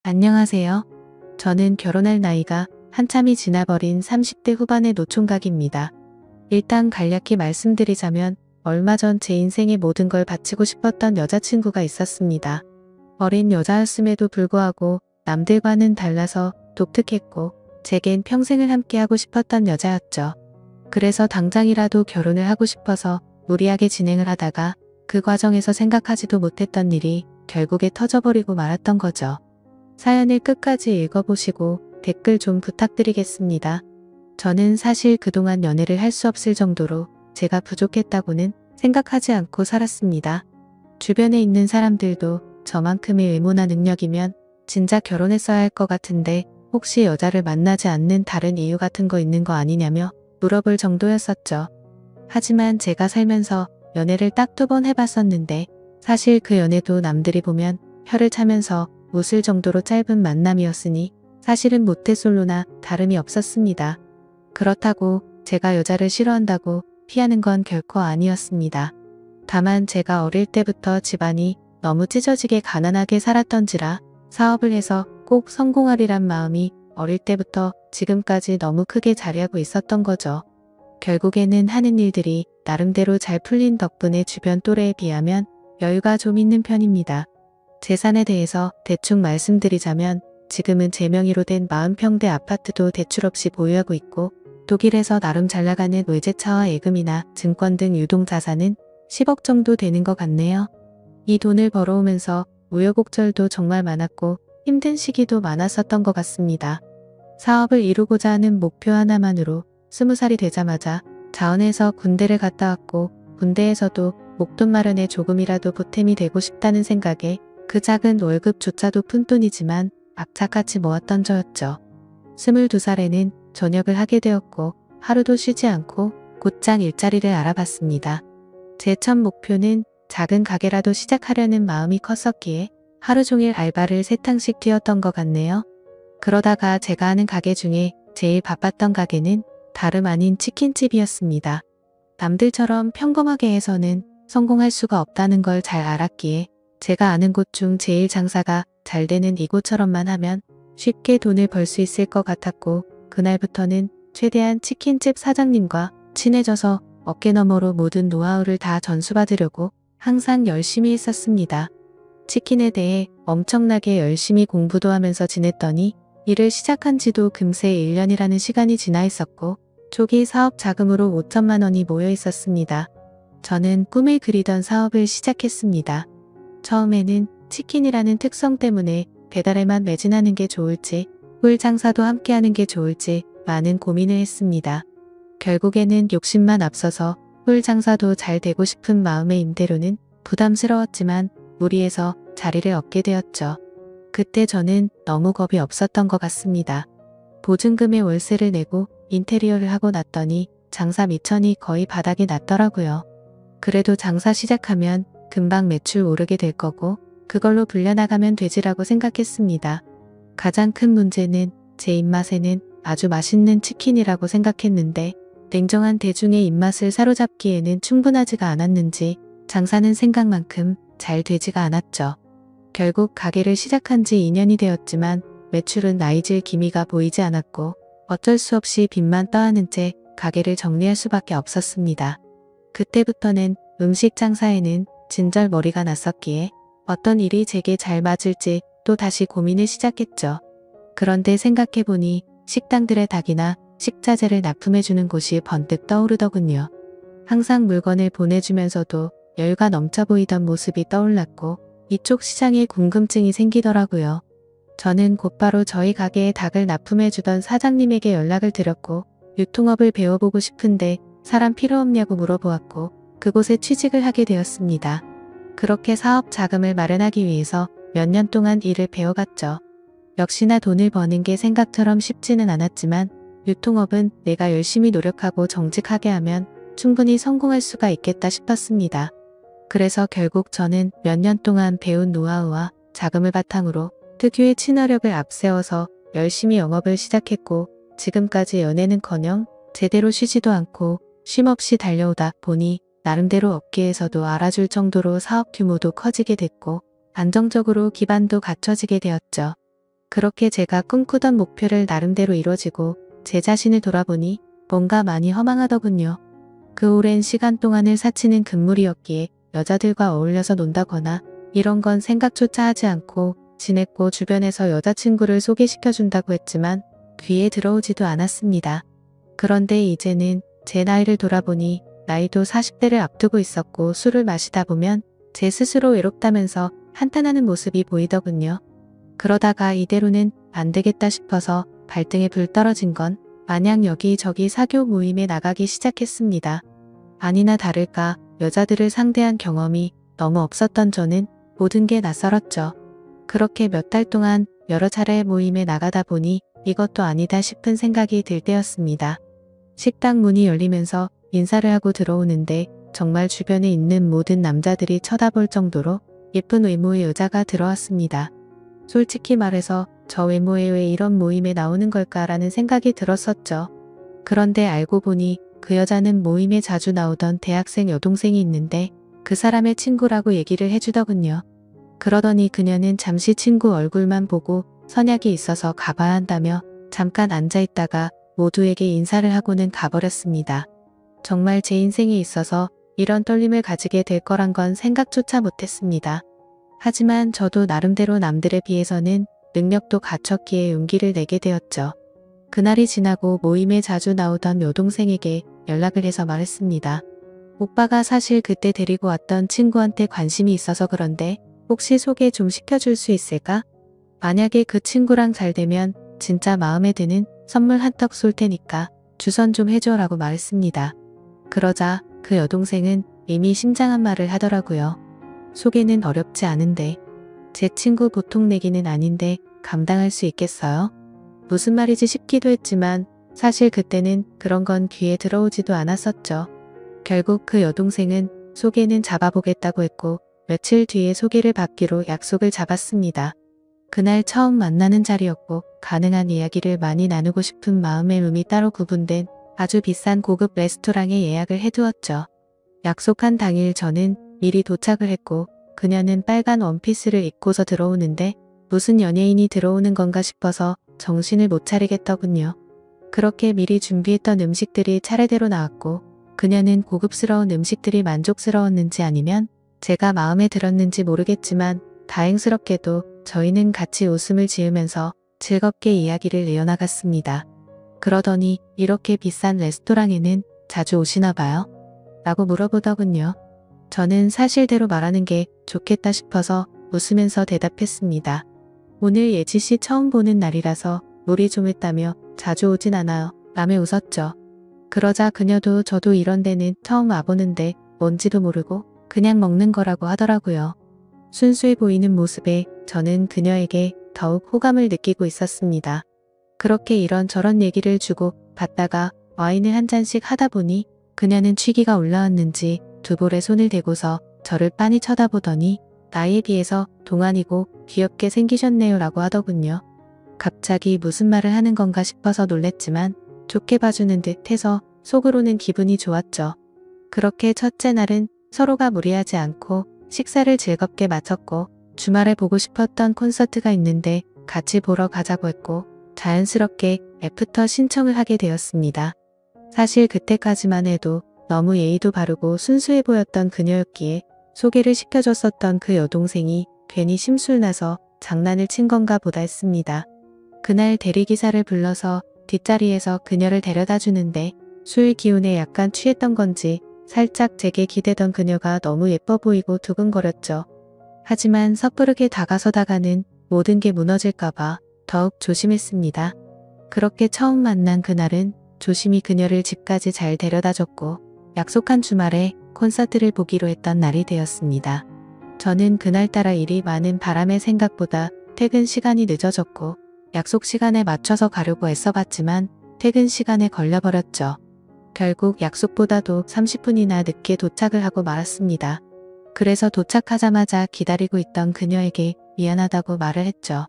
안녕하세요. 저는 결혼할 나이가 한참이 지나버린 30대 후반의 노총각입니다. 일단 간략히 말씀드리자면 얼마 전 제 인생의 모든 걸 바치고 싶었던 여자친구가 있었습니다. 어린 여자였음에도 불구하고 남들과는 달라서 독특했고 제겐 평생을 함께하고 싶었던 여자였죠. 그래서 당장이라도 결혼을 하고 싶어서 무리하게 진행을 하다가 그 과정에서 생각하지도 못했던 일이 결국에 터져버리고 말았던 거죠. 사연을 끝까지 읽어보시고 댓글 좀 부탁드리겠습니다. 저는 사실 그동안 연애를 할 수 없을 정도로 제가 부족했다고는 생각하지 않고 살았습니다. 주변에 있는 사람들도 저만큼의 외모나 능력이면 진작 결혼했어야 할 것 같은데 혹시 여자를 만나지 않는 다른 이유 같은 거 있는 거 아니냐며 물어볼 정도였었죠. 하지만 제가 살면서 연애를 딱 2번 해봤었는데 사실 그 연애도 남들이 보면 혀를 차면서 웃을 정도로 짧은 만남이었으니 사실은 모태솔로나 다름이 없었습니다. 그렇다고 제가 여자를 싫어한다고 피하는 건 결코 아니었습니다. 다만 제가 어릴 때부터 집안이 너무 찢어지게 가난하게 살았던지라 사업을 해서 꼭 성공하리란 마음이 어릴 때부터 지금까지 너무 크게 자리하고 있었던 거죠. 결국에는 하는 일들이 나름대로 잘 풀린 덕분에 주변 또래에 비하면 여유가 좀 있는 편입니다. 재산에 대해서 대충 말씀드리자면 지금은 제 명의로 된 40평대 아파트도 대출 없이 보유하고 있고 독일에서 나름 잘나가는 외제차와 예금이나 증권 등 유동자산은 10억 정도 되는 것 같네요. 이 돈을 벌어오면서 우여곡절도 정말 많았고 힘든 시기도 많았었던 것 같습니다. 사업을 이루고자 하는 목표 하나만으로 20살이 되자마자 자원해서 군대를 갔다 왔고 군대에서도 목돈 마련에 조금이라도 보탬이 되고 싶다는 생각에 그 작은 월급조차도 푼돈이지만 악착같이 모았던 저였죠. 22살에는 전역을 하게 되었고 하루도 쉬지 않고 곧장 일자리를 알아봤습니다. 제 첫 목표는 작은 가게라도 시작하려는 마음이 컸었기에 하루 종일 알바를 3탕씩 뛰었던 것 같네요. 그러다가 제가 하는 가게 중에 제일 바빴던 가게는 다름 아닌 치킨집이었습니다. 남들처럼 평범하게 해서는 성공할 수가 없다는 걸 잘 알았기에 제가 아는 곳 중 제일 장사가 잘 되는 이곳처럼만 하면 쉽게 돈을 벌 수 있을 것 같았고 그날부터는 최대한 치킨집 사장님과 친해져서 어깨너머로 모든 노하우를 다 전수받으려고 항상 열심히 했었습니다. 치킨에 대해 엄청나게 열심히 공부도 하면서 지냈더니 일을 시작한 지도 금세 1년이라는 시간이 지나 있었고 초기 사업 자금으로 5천만 원이 모여 있었습니다. 저는 꿈을 그리던 사업을 시작했습니다. 처음에는 치킨이라는 특성 때문에 배달에만 매진하는 게 좋을지 꿀 장사도 함께하는 게 좋을지 많은 고민을 했습니다. 결국에는 욕심만 앞서서 꿀 장사도 잘 되고 싶은 마음의 임대료는 부담스러웠지만 무리해서 자리를 얻게 되었죠. 그때 저는 너무 겁이 없었던 것 같습니다. 보증금의 월세를 내고 인테리어를 하고 났더니 장사 미천이 거의 바닥이 났더라고요. 그래도 장사 시작하면 금방 매출 오르게 될 거고 그걸로 불려나가면 되지라고 생각했습니다. 가장 큰 문제는 제 입맛에는 아주 맛있는 치킨이라고 생각했는데 냉정한 대중의 입맛을 사로잡기에는 충분하지가 않았는지 장사는 생각만큼 잘 되지가 않았죠. 결국 가게를 시작한 지 2년이 되었지만 매출은 나이질 기미가 보이지 않았고 어쩔 수 없이 빚만 떠안은 채 가게를 정리할 수밖에 없었습니다. 그때부터는 음식 장사에는 진절머리가 났었기에 어떤 일이 제게 잘 맞을지 또 다시 고민을 시작했죠. 그런데 생각해보니 식당들의 닭이나 식자재를 납품해주는 곳이 번뜩 떠오르더군요. 항상 물건을 보내주면서도 여유가 넘쳐 보이던 모습이 떠올랐고 이쪽 시장에 궁금증이 생기더라고요. 저는 곧바로 저희 가게에 닭을 납품해주던 사장님에게 연락을 드렸고 유통업을 배워보고 싶은데 사람 필요 없냐고 물어보았고 그곳에 취직을 하게 되었습니다. 그렇게 사업 자금을 마련하기 위해서 몇 년 동안 일을 배워갔죠. 역시나 돈을 버는 게 생각처럼 쉽지는 않았지만 유통업은 내가 열심히 노력하고 정직하게 하면 충분히 성공할 수가 있겠다 싶었습니다. 그래서 결국 저는 몇 년 동안 배운 노하우와 자금을 바탕으로 특유의 친화력을 앞세워서 열심히 영업을 시작했고 지금까지 연애는커녕 제대로 쉬지도 않고 쉼없이 달려오다 보니 나름대로 업계에서도 알아줄 정도로 사업 규모도 커지게 됐고 안정적으로 기반도 갖춰지게 되었죠. 그렇게 제가 꿈꾸던 목표를 나름대로 이뤄지고 제 자신을 돌아보니 뭔가 많이 허망하더군요. 그 오랜 시간 동안을 사치는 금물이었기에 여자들과 어울려서 논다거나 이런 건 생각조차 하지 않고 지냈고 주변에서 여자친구를 소개시켜준다고 했지만 귀에 들어오지도 않았습니다. 그런데 이제는 제 나이를 돌아보니 나이도 40대를 앞두고 있었고 술을 마시다 보면 제 스스로 외롭다면서 한탄하는 모습이 보이더군요. 그러다가 이대로는 안 되겠다 싶어서 발등에 불 떨어진 건 마냥 여기저기 사교 모임에 나가기 시작했습니다. 아니나 다를까 여자들을 상대한 경험이 너무 없었던 저는 모든 게 낯설었죠. 그렇게 몇 달 동안 여러 차례 모임에 나가다 보니 이것도 아니다 싶은 생각이 들 때였습니다. 식당 문이 열리면서 인사를 하고 들어오는데 정말 주변에 있는 모든 남자들이 쳐다볼 정도로 예쁜 외모의 여자가 들어왔습니다. 솔직히 말해서 저 외모에 왜 이런 모임에 나오는 걸까라는 생각이 들었었죠. 그런데 알고 보니 그 여자는 모임에 자주 나오던 대학생 여동생이 있는데 그 사람의 친구라고 얘기를 해주더군요. 그러더니 그녀는 잠시 친구 얼굴만 보고 선약이 있어서 가봐야 한다며 잠깐 앉아있다가 모두에게 인사를 하고는 가버렸습니다. 정말 제 인생에 있어서 이런 떨림을 가지게 될 거란 건 생각조차 못했습니다. 하지만 저도 나름대로 남들에 비해서는 능력도 갖췄기에 용기를 내게 되었죠. 그날이 지나고 모임에 자주 나오던 여동생에게 연락을 해서 말했습니다. 오빠가 사실 그때 데리고 왔던 친구한테 관심이 있어서 그런데 혹시 소개 좀 시켜줄 수 있을까? 만약에 그 친구랑 잘 되면 진짜 마음에 드는 선물 한턱 쏠 테니까 주선 좀 해줘라고 말했습니다. 그러자 그 여동생은 이미 심장한 말을 하더라고요. 소개는 어렵지 않은데 제 친구 보통 내기는 아닌데 감당할 수 있겠어요? 무슨 말이지 싶기도 했지만 사실 그때는 그런 건 귀에 들어오지도 않았었죠. 결국 그 여동생은 소개는 잡아보겠다고 했고 며칠 뒤에 소개를 받기로 약속을 잡았습니다. 그날 처음 만나는 자리였고 가능한 이야기를 많이 나누고 싶은 마음의 음이 따로 구분된 아주 비싼 고급 레스토랑에 예약을 해두었죠. 약속한 당일 저는 미리 도착을 했고 그녀는 빨간 원피스를 입고서 들어오는데 무슨 연예인이 들어오는 건가 싶어서 정신을 못 차리겠더군요. 그렇게 미리 준비했던 음식들이 차례대로 나왔고 그녀는 고급스러운 음식들이 만족스러웠는지 아니면 제가 마음에 들었는지 모르겠지만 다행스럽게도 저희는 같이 웃음을 지으면서 즐겁게 이야기를 이어나갔습니다. 그러더니 이렇게 비싼 레스토랑에는 자주 오시나 봐요? 라고 물어보더군요. 저는 사실대로 말하는 게 좋겠다 싶어서 웃으면서 대답했습니다. 오늘 예지씨 처음 보는 날이라서 물이 좀 했다며 자주 오진 않아요. 라며 웃었죠. 그러자 그녀도 저도 이런 데는 처음 와보는데 뭔지도 모르고 그냥 먹는 거라고 하더라고요. 순수해 보이는 모습에 저는 그녀에게 더욱 호감을 느끼고 있었습니다. 그렇게 이런저런 얘기를 주고 받다가 와인을 한 잔씩 하다 보니 그녀는 취기가 올라왔는지 두 볼에 손을 대고서 저를 빤히 쳐다보더니 나이에 비해서 동안이고 귀엽게 생기셨네요 라고 하더군요. 갑자기 무슨 말을 하는 건가 싶어서 놀랬지만 좋게 봐주는 듯 해서 속으로는 기분이 좋았죠. 그렇게 첫째 날은 서로가 무리하지 않고 식사를 즐겁게 마쳤고 주말에 보고 싶었던 콘서트가 있는데 같이 보러 가자고 했고 자연스럽게 애프터 신청을 하게 되었습니다. 사실 그때까지만 해도 너무 예의도 바르고 순수해 보였던 그녀였기에 소개를 시켜줬었던 그 여동생이 괜히 심술나서 장난을 친 건가 보다 했습니다. 그날 대리기사를 불러서 뒷자리에서 그녀를 데려다 주는데 술 기운에 약간 취했던 건지 살짝 제게 기대던 그녀가 너무 예뻐 보이고 두근거렸죠. 하지만 섣부르게 다가서다가는 모든 게 무너질까봐 더욱 조심했습니다. 그렇게 처음 만난 그날은 조심히 그녀를 집까지 잘 데려다줬고 약속한 주말에 콘서트를 보기로 했던 날이 되었습니다. 저는 그날따라 일이 많은 바람에 생각보다 퇴근 시간이 늦어졌고 약속 시간에 맞춰서 가려고 애써봤지만 퇴근 시간에 걸려버렸죠. 결국 약속보다도 30분이나 늦게 도착을 하고 말았습니다. 그래서 도착하자마자 기다리고 있던 그녀에게 미안하다고 말을 했죠.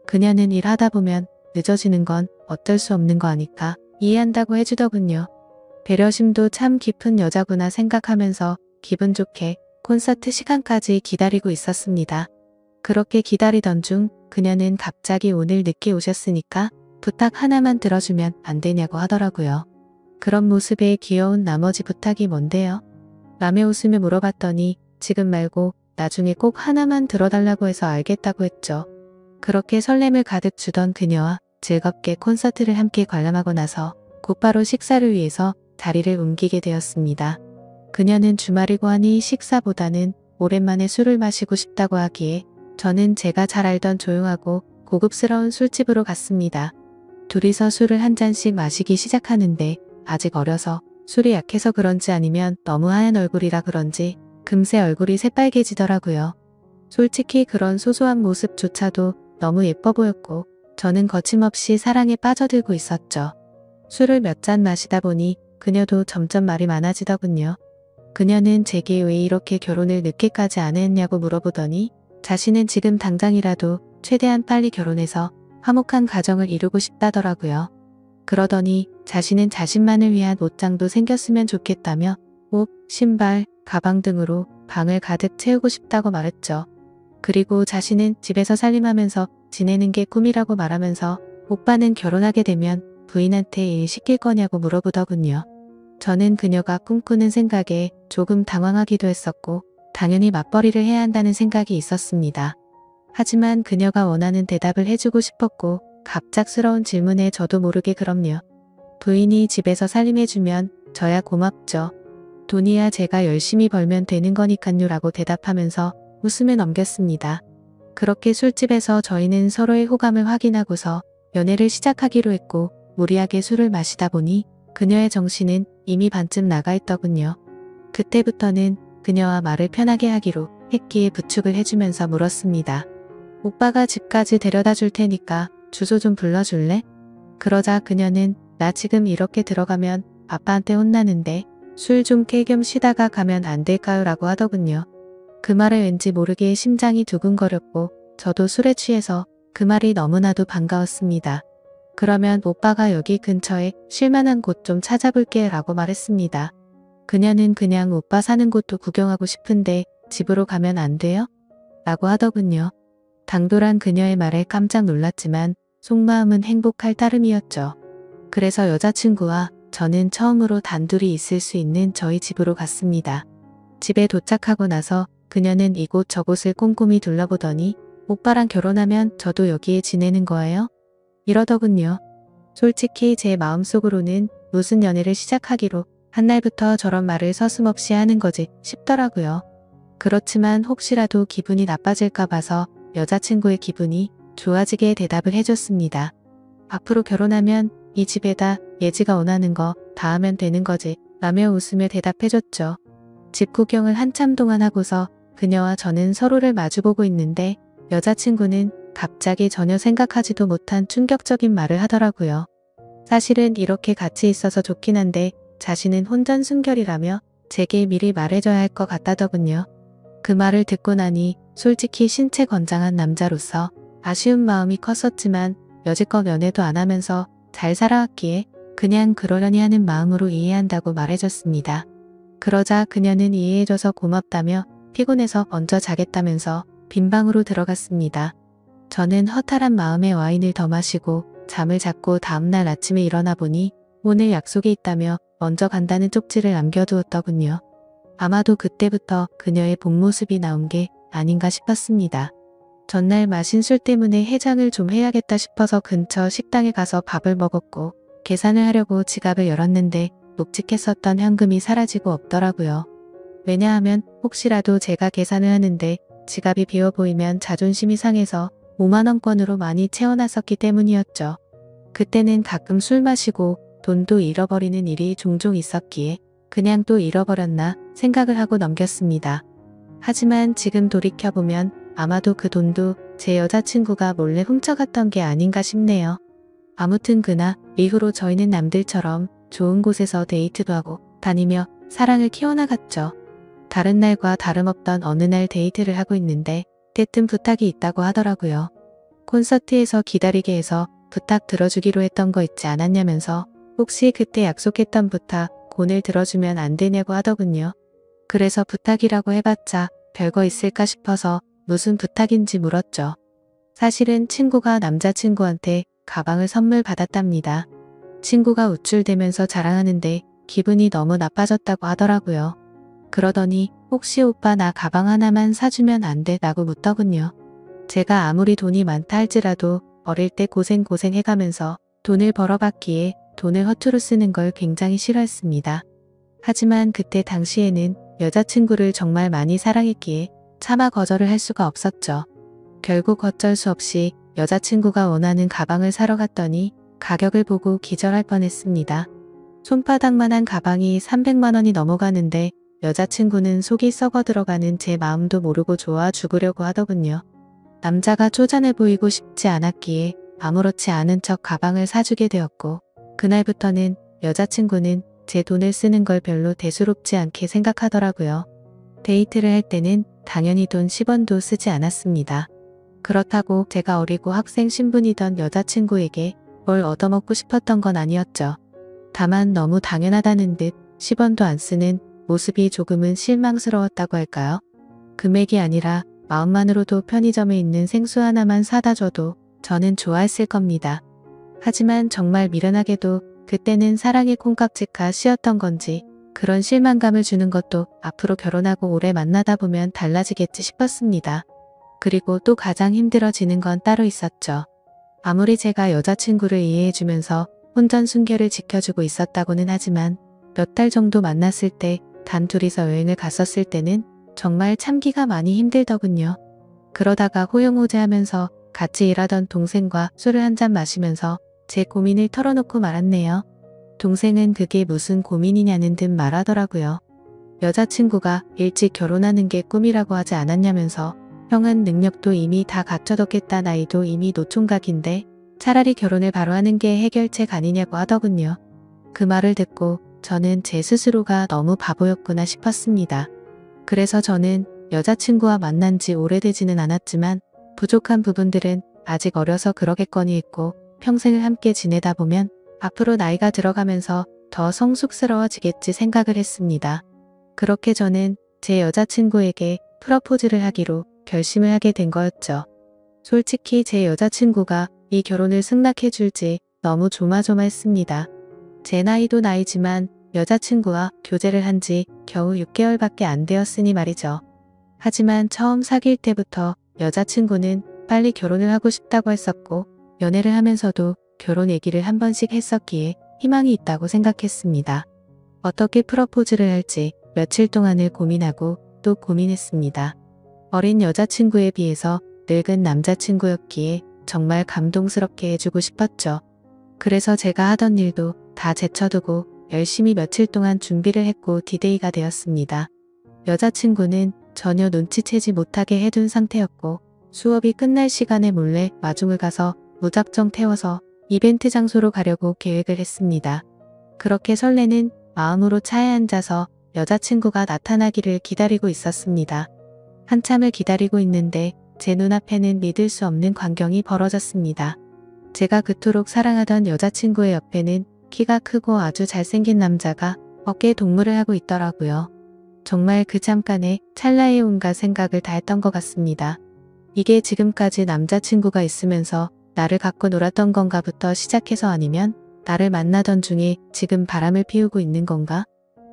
그녀는 일하다 보면 늦어지는 건 어쩔 수 없는 거 아니까 이해한다고 해주더군요. 배려심도 참 깊은 여자구나 생각하면서 기분 좋게 콘서트 시간까지 기다리고 있었습니다. 그렇게 기다리던 중 그녀는 갑자기 오늘 늦게 오셨으니까 부탁 하나만 들어주면 안 되냐고 하더라고요. 그런 모습에 귀여운 나머지 부탁이 뭔데요? 라며 웃으며 물어봤더니 지금 말고 나중에 꼭 하나만 들어달라고 해서 알겠다고 했죠. 그렇게 설렘을 가득 주던 그녀와 즐겁게 콘서트를 함께 관람하고 나서 곧바로 식사를 위해서 자리를 옮기게 되었습니다. 그녀는 주말이고 하니 식사보다는 오랜만에 술을 마시고 싶다고 하기에 저는 제가 잘 알던 조용하고 고급스러운 술집으로 갔습니다. 둘이서 술을 한 잔씩 마시기 시작하는데 아직 어려서 술이 약해서 그런지 아니면 너무 하얀 얼굴이라 그런지 금세 얼굴이 새빨개지더라고요. 솔직히 그런 소소한 모습조차도 너무 예뻐 보였고 저는 거침없이 사랑에 빠져들고 있었죠. 술을 몇 잔 마시다 보니 그녀도 점점 말이 많아지더군요. 그녀는 제게 왜 이렇게 결혼을 늦게까지 안 했냐고 물어보더니 자신은 지금 당장이라도 최대한 빨리 결혼해서 화목한 가정을 이루고 싶다더라고요. 그러더니 자신은 자신만을 위한 옷장도 생겼으면 좋겠다며 옷, 신발, 가방 등으로 방을 가득 채우고 싶다고 말했죠. 그리고 자신은 집에서 살림하면서 지내는 게 꿈이라고 말하면서 오빠는 결혼하게 되면 부인한테 일 시킬 거냐고 물어보더군요. 저는 그녀가 꿈꾸는 생각에 조금 당황하기도 했었고 당연히 맞벌이를 해야 한다는 생각이 있었습니다. 하지만 그녀가 원하는 대답을 해주고 싶었고 갑작스러운 질문에 저도 모르게 그럼요. 부인이 집에서 살림해주면 저야 고맙죠. 돈이야 제가 열심히 벌면 되는 거니깐요 라고 대답하면서 웃으며 넘겼습니다. 그렇게 술집에서 저희는 서로의 호감을 확인하고서 연애를 시작하기로 했고 무리하게 술을 마시다 보니 그녀의 정신은 이미 반쯤 나가 있더군요. 그때부터는 그녀와 말을 편하게 하기로 했기에 부축을 해주면서 물었습니다. 오빠가 집까지 데려다 줄 테니까 주소 좀 불러줄래? 그러자 그녀는 나 지금 이렇게 들어가면 아빠한테 혼나는데 술 좀 깨 겸 쉬다가 가면 안 될까요? 라고 하더군요. 그 말에 왠지 모르게 심장이 두근거렸고 저도 술에 취해서 그 말이 너무나도 반가웠습니다. 그러면 오빠가 여기 근처에 쉴만한 곳 좀 찾아볼게 라고 말했습니다. 그녀는 그냥 오빠 사는 곳도 구경하고 싶은데 집으로 가면 안 돼요? 라고 하더군요. 당돌한 그녀의 말에 깜짝 놀랐지만 속마음은 행복할 따름이었죠. 그래서 여자친구와 저는 처음으로 단둘이 있을 수 있는 저희 집으로 갔습니다. 집에 도착하고 나서 그녀는 이곳 저곳을 꼼꼼히 둘러보더니 오빠랑 결혼하면 저도 여기에 지내는 거예요? 이러더군요. 솔직히 제 마음속으로는 무슨 연애를 시작하기로 한 날부터 저런 말을 서슴없이 하는 거지 싶더라고요. 그렇지만 혹시라도 기분이 나빠질까 봐서 여자친구의 기분이 좋아지게 대답을 해줬습니다. 앞으로 결혼하면 이 집에다 예지가 원하는 거 다 하면 되는 거지 라며 웃으며 대답해줬죠. 집 구경을 한참 동안 하고서 그녀와 저는 서로를 마주보고 있는데 여자친구는 갑자기 전혀 생각하지도 못한 충격적인 말을 하더라고요. 사실은 이렇게 같이 있어서 좋긴 한데 자신은 혼전순결이라며 제게 미리 말해줘야 할 것 같다더군요. 그 말을 듣고 나니 솔직히 신체 건장한 남자로서 아쉬운 마음이 컸었지만 여지껏 연애도 안 하면서 잘 살아왔기에 그냥 그러려니 하는 마음으로 이해한다고 말해줬습니다. 그러자 그녀는 이해해줘서 고맙다며 피곤해서 먼저 자겠다면서 빈 방으로 들어갔습니다. 저는 허탈한 마음에 와인을 더 마시고 잠을 잤고 다음날 아침에 일어나 보니 오늘 약속이 있다며 먼저 간다는 쪽지를 남겨두었더군요. 아마도 그때부터 그녀의 본 모습이 나온 게 아닌가 싶었습니다. 전날 마신 술 때문에 해장을 좀 해야겠다 싶어서 근처 식당에 가서 밥을 먹었고 계산을 하려고 지갑을 열었는데 묵직했었던 현금이 사라지고 없더라고요. 왜냐하면 혹시라도 제가 계산을 하는데 지갑이 비어 보이면 자존심이 상해서 5만원권으로 많이 채워놨었기 때문이었죠. 그때는 가끔 술 마시고 돈도 잃어버리는 일이 종종 있었기에 그냥 또 잃어버렸나 생각을 하고 넘겼습니다. 하지만 지금 돌이켜보면 아마도 그 돈도 제 여자친구가 몰래 훔쳐갔던 게 아닌가 싶네요. 아무튼 그날 이후로 저희는 남들처럼 좋은 곳에서 데이트도 하고 다니며 사랑을 키워나갔죠. 다른 날과 다름없던 어느 날 데이트를 하고 있는데 대뜸 부탁이 있다고 하더라고요. 콘서트에서 기다리게 해서 부탁 들어주기로 했던 거 있지 않았냐면서 혹시 그때 약속했던 부탁 오늘 들어주면 안 되냐고 하더군요. 그래서 부탁이라고 해봤자 별거 있을까 싶어서 무슨 부탁인지 물었죠. 사실은 친구가 남자친구한테 가방을 선물 받았답니다. 친구가 우쭐대면서 자랑하는데 기분이 너무 나빠졌다고 하더라고요. 그러더니 혹시 오빠 나 가방 하나만 사주면 안 돼? 라고 묻더군요. 제가 아무리 돈이 많다 할지라도 어릴 때 고생해가면서 돈을 벌어봤기에 돈을 허투루 쓰는 걸 굉장히 싫어했습니다. 하지만 그때 당시에는 여자친구를 정말 많이 사랑했기에 차마 거절을 할 수가 없었죠. 결국 어쩔 수 없이 여자친구가 원하는 가방을 사러 갔더니 가격을 보고 기절할 뻔했습니다. 손바닥만한 가방이 300만 원이 넘어가는데 여자친구는 속이 썩어 들어가는 제 마음도 모르고 좋아 죽으려고 하더군요. 남자가 쪼잔해 보이고 싶지 않았기에 아무렇지 않은 척 가방을 사주게 되었고 그날부터는 여자친구는 제 돈을 쓰는 걸 별로 대수롭지 않게 생각하더라고요. 데이트를 할 때는 당연히 돈 10원도 쓰지 않았습니다. 그렇다고 제가 어리고 학생 신분이던 여자친구에게 뭘 얻어먹고 싶었던 건 아니었죠. 다만 너무 당연하다는 듯 10원도 안 쓰는 모습이 조금은 실망스러웠다고 할까요? 금액이 아니라 마음만으로도 편의점에 있는 생수 하나만 사다 줘도 저는 좋아했을 겁니다. 하지만 정말 미련하게도 그때는 사랑의 콩깍지가 씌었던 건지 그런 실망감을 주는 것도 앞으로 결혼하고 오래 만나다 보면 달라지겠지 싶었습니다. 그리고 또 가장 힘들어지는 건 따로 있었죠. 아무리 제가 여자친구를 이해해주면서 혼전순결을 지켜주고 있었다고는 하지만 몇 달 정도 만났을 때 단 둘이서 여행을 갔었을 때는 정말 참기가 많이 힘들더군요. 그러다가 호영호재하면서 같이 일하던 동생과 술을 한잔 마시면서 제 고민을 털어놓고 말았네요. 동생은 그게 무슨 고민이냐는 듯 말하더라고요. 여자친구가 일찍 결혼하는 게 꿈이라고 하지 않았냐면서 형은 능력도 이미 다 갖춰뒀겠다 나이도 이미 노총각인데 차라리 결혼을 바로 하는 게 해결책 아니냐고 하더군요. 그 말을 듣고 저는 제 스스로가 너무 바보였구나 싶었습니다. 그래서 저는 여자친구와 만난 지 오래되지는 않았지만 부족한 부분들은 아직 어려서 그러겠거니 했고 평생을 함께 지내다 보면 앞으로 나이가 들어가면서 더 성숙스러워지겠지 생각을 했습니다. 그렇게 저는 제 여자친구에게 프러포즈를 하기로 결심을 하게 된 거였죠. 솔직히 제 여자친구가 이 결혼을 승낙해 줄지 너무 조마조마했습니다. 제 나이도 나이지만 여자친구와 교제를 한 지 겨우 6개월밖에 안 되었으니 말이죠. 하지만 처음 사귈 때부터 여자친구는 빨리 결혼을 하고 싶다고 했었고 연애를 하면서도 결혼 얘기를 한 번씩 했었기에 희망이 있다고 생각했습니다. 어떻게 프러포즈를 할지 며칠 동안을 고민하고 또 고민했습니다. 어린 여자친구에 비해서 늙은 남자친구였기에 정말 감동스럽게 해주고 싶었죠. 그래서 제가 하던 일도 다 제쳐두고 열심히 며칠 동안 준비를 했고 디데이가 되었습니다. 여자친구는 전혀 눈치채지 못하게 해둔 상태였고 수업이 끝날 시간에 몰래 마중을 가서 무작정 태워서 이벤트 장소로 가려고 계획을 했습니다. 그렇게 설레는 마음으로 차에 앉아서 여자친구가 나타나기를 기다리고 있었습니다. 한참을 기다리고 있는데 제 눈앞에는 믿을 수 없는 광경이 벌어졌습니다. 제가 그토록 사랑하던 여자친구의 옆에는 키가 크고 아주 잘생긴 남자가 어깨에 동무를 하고 있더라고요. 정말 그 잠깐에 찰나에 온갖 생각을 다 했던 것 같습니다. 이게 지금까지 남자친구가 있으면서 나를 갖고 놀았던 건가부터 시작해서 아니면 나를 만나던 중에 지금 바람을 피우고 있는 건가?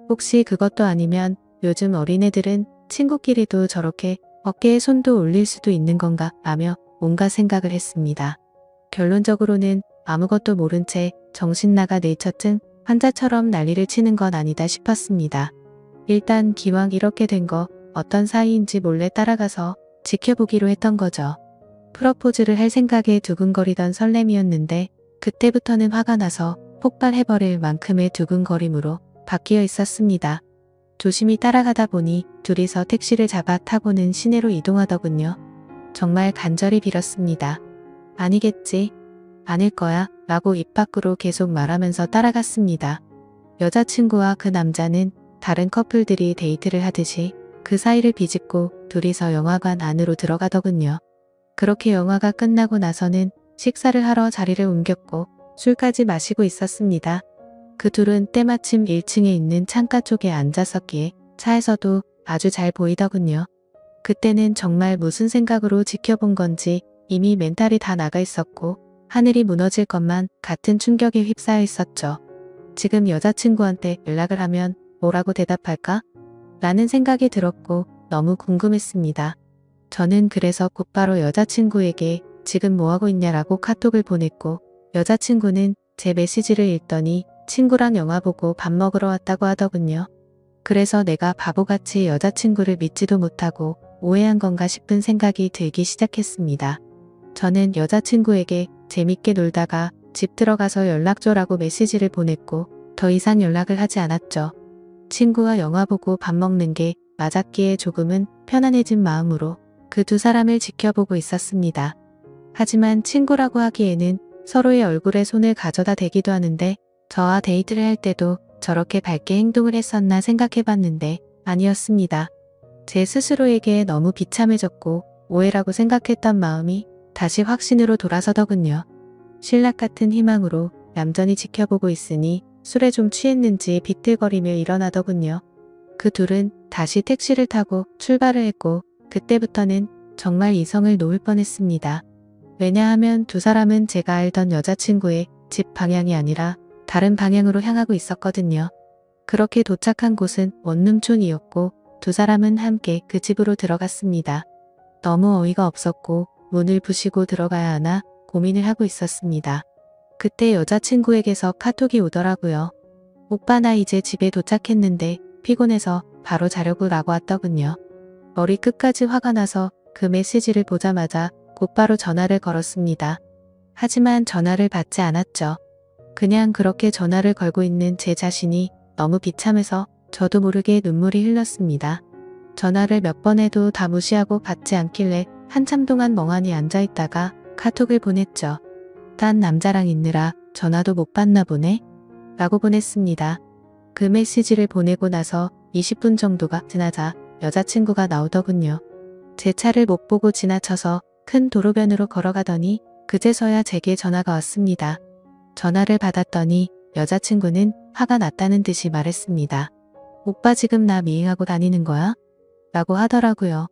혹시 그것도 아니면 요즘 어린애들은 친구끼리도 저렇게 어깨에 손도 올릴 수도 있는 건가? 라며 온갖 생각을 했습니다. 결론적으로는 아무것도 모른 채 정신나가 네이처증 환자처럼 난리를 치는 건 아니다 싶었습니다. 일단 기왕 이렇게 된 거 어떤 사이인지 몰래 따라가서 지켜보기로 했던 거죠. 프러포즈를 할 생각에 두근거리던 설렘이었는데 그때부터는 화가 나서 폭발해버릴 만큼의 두근거림으로 바뀌어 있었습니다. 조심히 따라가다 보니 둘이서 택시를 잡아 타고는 시내로 이동하더군요. 정말 간절히 빌었습니다. 아니겠지, 아닐 거야 라고 입 밖으로 계속 말하면서 따라갔습니다. 여자친구와 그 남자는 다른 커플들이 데이트를 하듯이 그 사이를 비집고 둘이서 영화관 안으로 들어가더군요. 그렇게 영화가 끝나고 나서는 식사를 하러 자리를 옮겼고 술까지 마시고 있었습니다. 그 둘은 때마침 1층에 있는 창가 쪽에 앉았었기에 차에서도 아주 잘 보이더군요. 그때는 정말 무슨 생각으로 지켜본 건지 이미 멘탈이 다 나가 있었고 하늘이 무너질 것만 같은 충격에 휩싸여 있었죠. 지금 여자친구한테 연락을 하면 뭐라고 대답할까? 라는 생각이 들었고 너무 궁금했습니다. 저는 그래서 곧바로 여자친구에게 지금 뭐하고 있냐라고 카톡을 보냈고 여자친구는 제 메시지를 읽더니 친구랑 영화 보고 밥 먹으러 왔다고 하더군요. 그래서 내가 바보같이 여자친구를 믿지도 못하고 오해한 건가 싶은 생각이 들기 시작했습니다. 저는 여자친구에게 재밌게 놀다가 집 들어가서 연락 줘라고 메시지를 보냈고 더 이상 연락을 하지 않았죠. 친구와 영화 보고 밥 먹는 게 맞았기에 조금은 편안해진 마음으로 그 두 사람을 지켜보고 있었습니다. 하지만 친구라고 하기에는 서로의 얼굴에 손을 가져다 대기도 하는데 저와 데이트를 할 때도 저렇게 밝게 행동을 했었나 생각해봤는데 아니었습니다. 제 스스로에게 너무 비참해졌고 오해라고 생각했던 마음이 다시 확신으로 돌아서더군요. 신락 같은 희망으로 얌전히 지켜보고 있으니 술에 좀 취했는지 비틀거리며 일어나더군요. 그 둘은 다시 택시를 타고 출발을 했고 그때부터는 정말 이성을 놓을 뻔했습니다. 왜냐하면 두 사람은 제가 알던 여자친구의 집 방향이 아니라 다른 방향으로 향하고 있었거든요. 그렇게 도착한 곳은 원룸촌이었고 두 사람은 함께 그 집으로 들어갔습니다. 너무 어이가 없었고 문을 부시고 들어가야 하나 고민을 하고 있었습니다. 그때 여자친구에게서 카톡이 오더라고요. 오빠 나 이제 집에 도착했는데 피곤해서 바로 자려고 라고 왔더군요. 머리 끝까지 화가 나서 그 메시지를 보자마자 곧바로 전화를 걸었습니다. 하지만 전화를 받지 않았죠. 그냥 그렇게 전화를 걸고 있는 제 자신이 너무 비참해서 저도 모르게 눈물이 흘렀습니다. 전화를 몇 번 해도 다 무시하고 받지 않길래 한참 동안 멍하니 앉아있다가 카톡을 보냈죠. 딴 남자랑 있느라 전화도 못 받나 보네? 라고 보냈습니다. 그 메시지를 보내고 나서 20분 정도가 지나자 여자친구가 나오더군요. 제 차를 못 보고 지나쳐서 큰 도로변으로 걸어가더니 그제서야 제게 전화가 왔습니다. 전화를 받았더니 여자친구는 화가 났다는 듯이 말했습니다. 오빠 지금 나 미행하고 다니는 거야? 라고 하더라고요.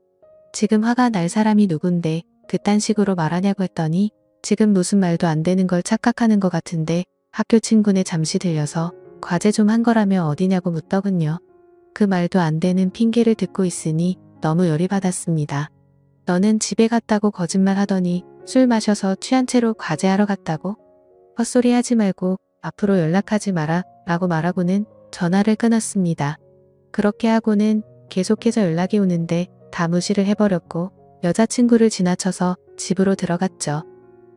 지금 화가 날 사람이 누군데 그딴 식으로 말하냐고 했더니 지금 무슨 말도 안 되는 걸 착각하는 것 같은데 학교 친구네 잠시 들려서 과제 좀 한 거라며 어디냐고 묻더군요. 그 말도 안 되는 핑계를 듣고 있으니 너무 열이 받았습니다. 너는 집에 갔다고 거짓말 하더니 술 마셔서 취한 채로 과제하러 갔다고? 헛소리 하지 말고 앞으로 연락하지 마라 라고 말하고는 전화를 끊었습니다. 그렇게 하고는 계속해서 연락이 오는데 다 무시를 해버렸고 여자친구를 지나쳐서 집으로 들어갔죠.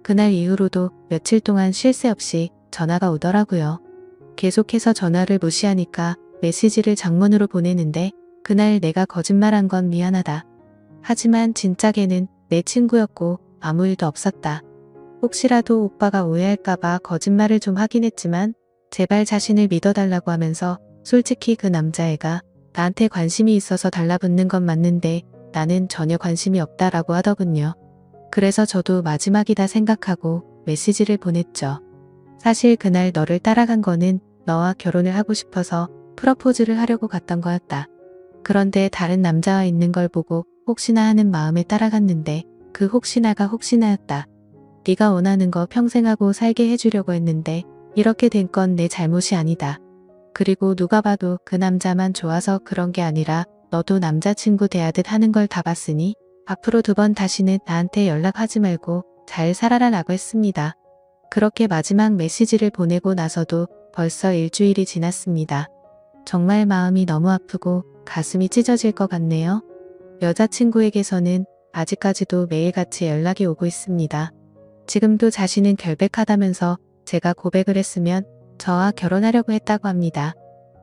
그날 이후로도 며칠 동안 쉴 새 없이 전화가 오더라고요. 계속해서 전화를 무시하니까 메시지를 장문으로 보내는데 그날 내가 거짓말한 건 미안하다. 하지만 진짜 걔는 내 친구였고 아무 일도 없었다. 혹시라도 오빠가 오해할까봐 거짓말을 좀 하긴 했지만 제발 자신을 믿어달라고 하면서 솔직히 그 남자애가 나한테 관심이 있어서 달라붙는 건 맞는데 나는 전혀 관심이 없다라고 하더군요. 그래서 저도 마지막이다 생각하고 메시지를 보냈죠. 사실 그날 너를 따라간 거는 너와 결혼을 하고 싶어서 프러포즈를 하려고 갔던 거였다. 그런데 다른 남자와 있는 걸 보고 혹시나 하는 마음에 따라갔는데 그 혹시나가 혹시나였다. 네가 원하는 거 평생 하고 살게 해주려고 했는데 이렇게 된 건 내 잘못이 아니다. 그리고 누가 봐도 그 남자만 좋아서 그런 게 아니라 너도 남자친구 대하듯 하는 걸 다 봤으니 앞으로 2번 다시는 나한테 연락하지 말고 잘 살아라 라고 했습니다. 그렇게 마지막 메시지를 보내고 나서도 벌써 일주일이 지났습니다. 정말 마음이 너무 아프고 가슴이 찢어질 것 같네요. 여자친구에게서는 아직까지도 매일같이 연락이 오고 있습니다. 지금도 자신은 결백하다면서 제가 고백을 했으면 저와 결혼하려고 했다고 합니다.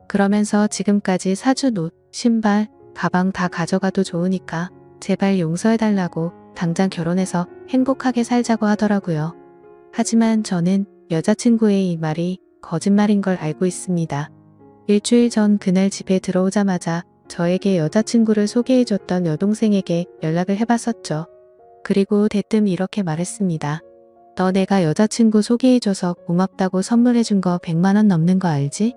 그러면서 지금까지 사준 옷, 신발, 가방 다 가져가도 좋으니까 제발 용서해달라고 당장 결혼해서 행복하게 살자고 하더라고요. 하지만 저는 여자친구의 이 말이 거짓말인 걸 알고 있습니다. 일주일 전 그날 집에 들어오자마자 저에게 여자친구를 소개해줬던 여동생에게 연락을 해봤었죠. 그리고 대뜸 이렇게 말했습니다. 너 내가 여자친구 소개해줘서 고맙다고 선물해준 거 100만 원 넘는 거 알지?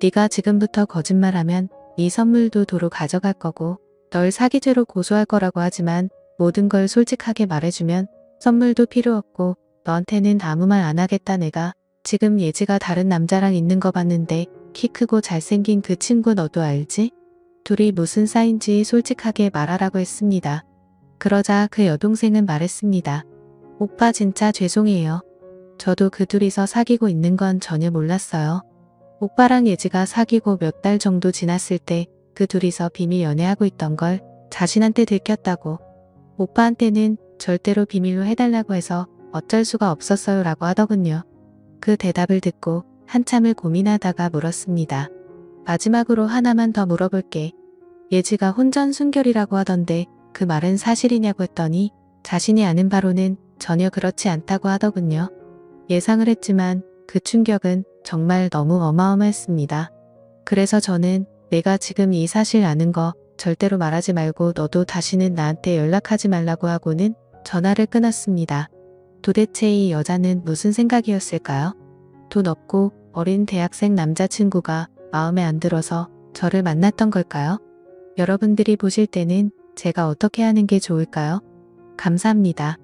네가 지금부터 거짓말하면 네 선물도 도로 가져갈 거고 널 사기죄로 고소할 거라고 하지만 모든 걸 솔직하게 말해주면 선물도 필요 없고 너한테는 아무 말 안 하겠다. 내가 지금 예지가 다른 남자랑 있는 거 봤는데 키 크고 잘생긴 그 친구 너도 알지? 둘이 무슨 사이인지 솔직하게 말하라고 했습니다. 그러자 그 여동생은 말했습니다. 오빠 진짜 죄송해요. 저도 그 둘이서 사귀고 있는 건 전혀 몰랐어요. 오빠랑 예지가 사귀고 몇 달 정도 지났을 때 그 둘이서 비밀 연애하고 있던 걸 자신한테 들켰다고. 오빠한테는 절대로 비밀로 해달라고 해서 어쩔 수가 없었어요 라고 하더군요. 그 대답을 듣고 한참을 고민하다가 물었습니다. 마지막으로 하나만 더 물어볼게. 예지가 혼전순결이라고 하던데 그 말은 사실이냐고 했더니 자신이 아는 바로는 전혀 그렇지 않다고 하더군요. 예상을 했지만 그 충격은 정말 너무 어마어마했습니다. 그래서 저는 내가 지금 이 사실 아는 거 절대로 말하지 말고 너도 다시는 나한테 연락하지 말라고 하고는 전화를 끊었습니다. 도대체 이 여자는 무슨 생각이었을까요? 돈 없고 어린 대학생 남자친구가 마음에 안 들어서 저를 만났던 걸까요? 여러분들이 보실 때는 제가 어떻게 하는 게 좋을까요? 감사합니다.